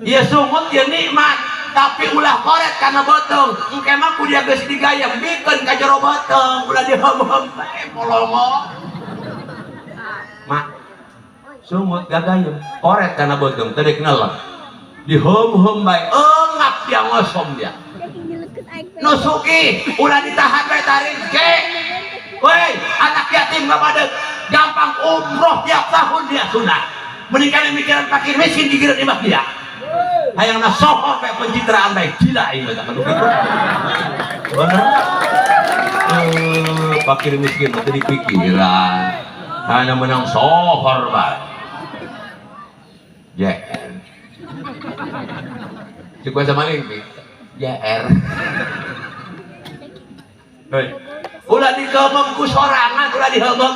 Iya sumut ya nikmat, tapi ulah koret karena botong. Engke mah kudu geus digayem bikeun ka jero botong, ulah dihem-hem bae polongo. Mak, sumut gagayem, koret karena botong, teu ngelak. Dihem-hem bae, eungap dia ngosom dia. Nusuki, ulah ditahan bae tarik ke. Woi, anak yatim gak pada gampang umroh tiap tahun dia sunat. Mendingan mikiran fakir miskin dikirim imah dia. Hayang na soho kayak pencitraan baik gila ini tak perlu gitu. Benar? Fakir miskin itu dipikiran. Hanya menang sohor baik. JR. Cukup sama ini. JR. Hei. Ulah digemem ku sorangan, ulah digemem.